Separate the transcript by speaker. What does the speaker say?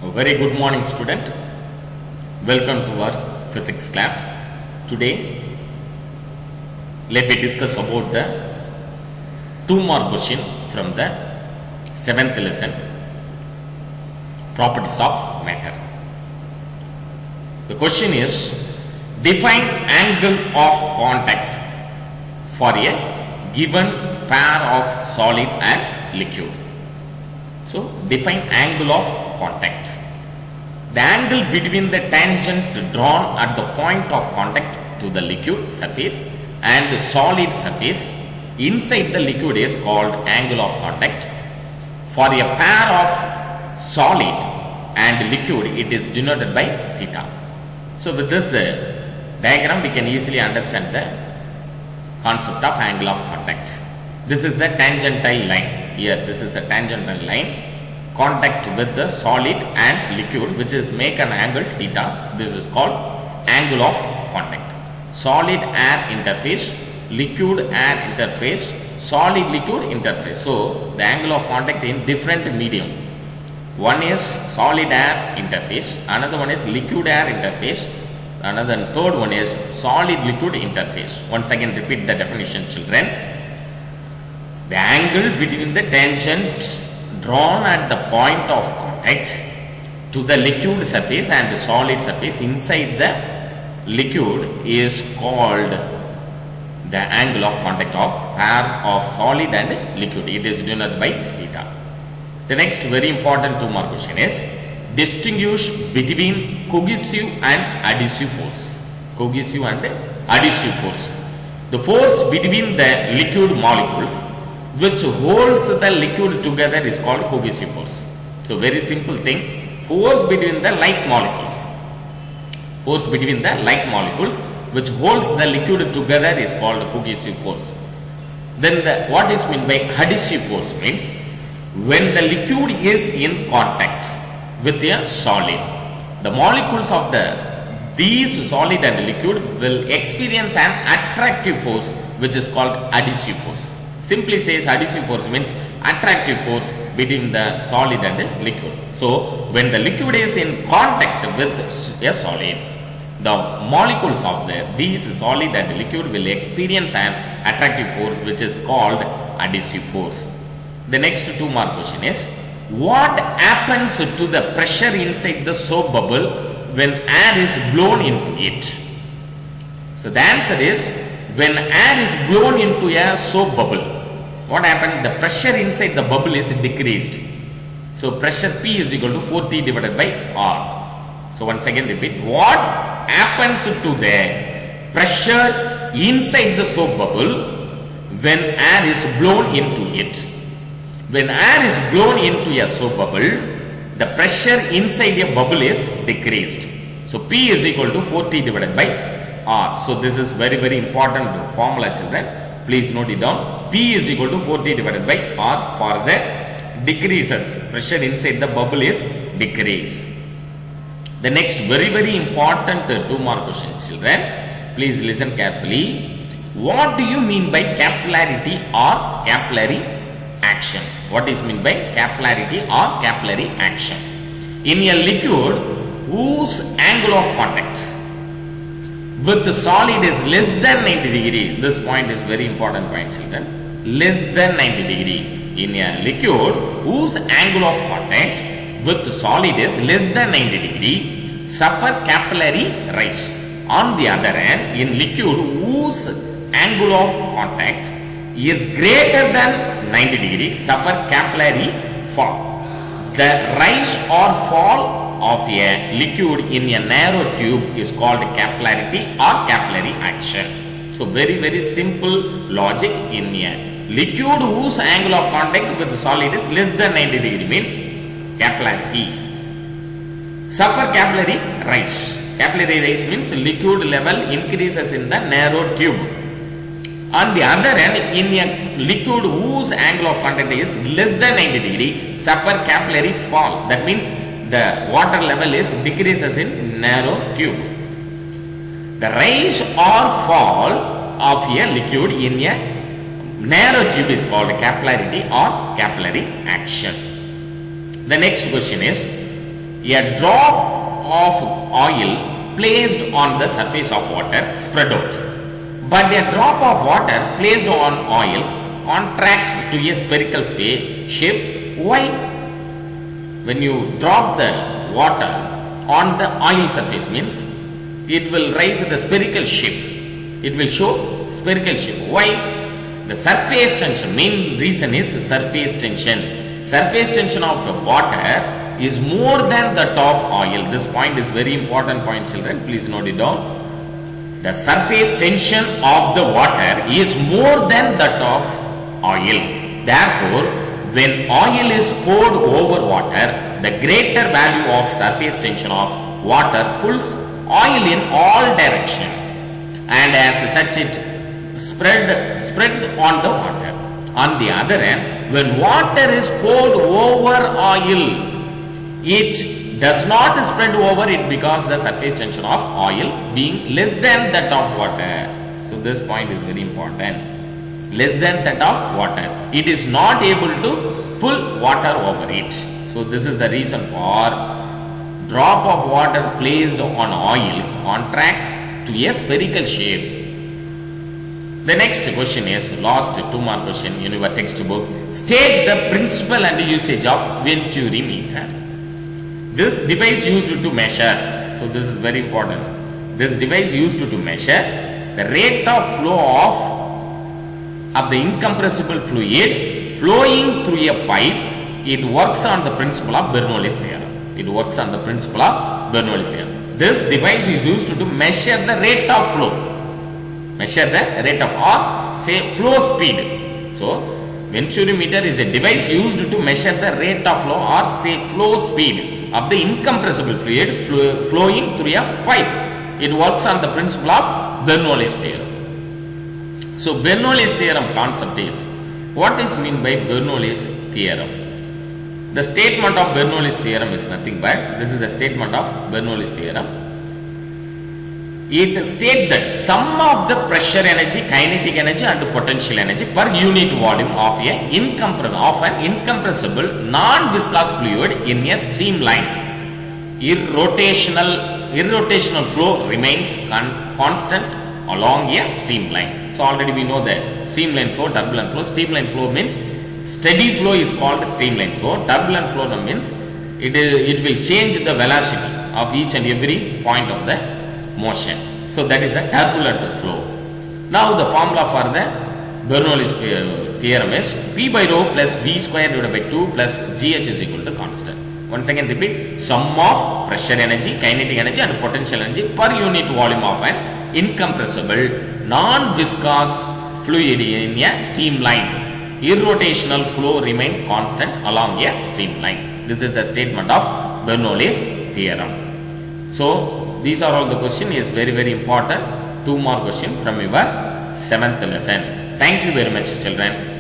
Speaker 1: A very good morning, student. Welcome to our physics class. Today, let me discuss about the 2-mark question from the 7th lesson, properties of matter. The question is, define angle of contact for a given pair of solid and liquid. So, define angle of contact. The angle between the tangent drawn at the point of contact to the liquid surface and the solid surface inside the liquid is called angle of contact. For a pair of solid and liquid, it is denoted by theta. So, with this diagram, we can easily understand the concept of angle of contact. This is the tangential line. Here, this is the tangential line. Contact with the solid and liquid, which is make an angle theta. This is called angle of contact. Solid air interface, liquid air interface, solid liquid interface. So, the angle of contact in different medium. One is solid air interface, another one is liquid air interface, another third one is solid liquid interface. Once again repeat the definition, children. The angle between the tangents drawn at the point of contact to the liquid surface and the solid surface inside the liquid is called the angle of contact of pair of solid and liquid. It is denoted by theta. The next very important 2-mark question is, distinguish between cohesive and adhesive force. Cohesive and adhesive force. The force between the liquid molecules which holds the liquid together is called cohesive force. So, very simple thing, force between the like molecules. Force between the like molecules which holds the liquid together is called cohesive force. Then what is meant by adhesive force means, when the liquid is in contact with a solid, the molecules of these solid and liquid will experience an attractive force which is called adhesive force. Simply says adhesive force means attractive force between the solid and liquid. So, when the liquid is in contact with a solid, the molecules of these solid and liquid will experience an attractive force which is called adhesive force. The next 2-mark question is, what happens to the pressure inside the soap bubble when air is blown into it? So, the answer is, when air is blown into a soap bubble, what happened? The pressure inside the bubble is decreased. So, pressure P is equal to 4T divided by R. So, once again repeat, what happens to the pressure inside the soap bubble when air is blown into it? When air is blown into a soap bubble, the pressure inside a bubble is decreased. So, P is equal to 4T divided by R. So, this is very, very important formula, children. Please note it down. P is equal to 4T divided by R for the decreases. Pressure inside the bubble is decreased. The next very, very important 2-mark question, children. Please listen carefully. What do you mean by capillarity or capillary action? What is meant by capillarity or capillary action? In a liquid whose angle of contact with the solid is less than 90 degree. This point is very important point, children. Less than 90 degree. In a liquid whose angle of contact with the solid is less than 90 degree, suffer capillary rise. On the other hand, in liquid whose angle of contact is greater than 90 degree, suffer capillary fall. The rise or fall of a liquid in a narrow tube is called capillarity or capillary action. So, very, very simple logic. In a liquid whose angle of contact with the solid is less than 90 degree means capillarity. Suffer capillary rise. Capillary rise means liquid level increases in the narrow tube. On the other hand, in a liquid whose angle of contact is less than 90 degree, suffer capillary fall. That means the water level is decreases in narrow tube. The rise or fall of a liquid in a narrow tube is called capillarity or capillary action. The next question is, A drop of oil placed on the surface of water spread out. But a drop of water placed on oil contracts to a spherical shape. Why? When you drop the water on the oil surface means it will raise the spherical shape. It will show spherical shape. Why? The surface tension, main reason is surface tension. Surface tension of the water is more than that of oil. This point is very important point, children. Please note it down. The surface tension of the water is more than that of oil. Therefore, when oil is poured over water, the greater value of surface tension of water pulls oil in all directions, and as such it spreads on the water. On the other hand, when water is poured over oil, it does not spread over it because the surface tension of oil being less than that of water. So this point is very important. Less than that of water. It is not able to pull water over it. So this is the reason for drop of water placed on oil contracts to a spherical shape. The next question is, last 2 mark question in your textbook. State the principle and usage of venturimeter. This device used to measure. So this is very important. This device used to measure the rate of flow of the incompressible fluid flowing through a pipe. It works on the principle of Bernoullis Theorem. It works on the principle of Bernoullis Theorem. This device is used to measure the rate of flow. Measure the rate of, or say, flow speed. So, venturimeter is a device used to measure the rate of flow or say flow speed of the incompressible fluid flowing through a pipe. It works on the principle of Bernoullis Theorem. So, Bernoullis Theorem concept is, what is meant by Bernoullis Theorem? The statement of Bernoullis Theorem is nothing but, this is the statement of Bernoullis Theorem. It states that sum of the pressure energy, kinetic energy and potential energy per unit volume of an incompressible non-viscous fluid in a streamline irrotational flow remains constant along a streamline. So already we know that streamline flow, turbulent flow. Streamline flow means steady flow is called streamline flow. Turbulent flow means it will change the velocity of each and every point of the motion. So that is the turbulent flow. Now the formula for the Bernoullis theorem is P by rho plus V square divided by 2 plus GH is equal to constant. Once again repeat, sum of pressure energy, kinetic energy and potential energy per unit volume of an incompressible non-viscous fluid in a streamline. Irrotational flow remains constant along a streamline. This is the statement of Bernoullis theorem. So, these are all the question is very important. 2 more question from your 7th lesson. Thank you very much, children.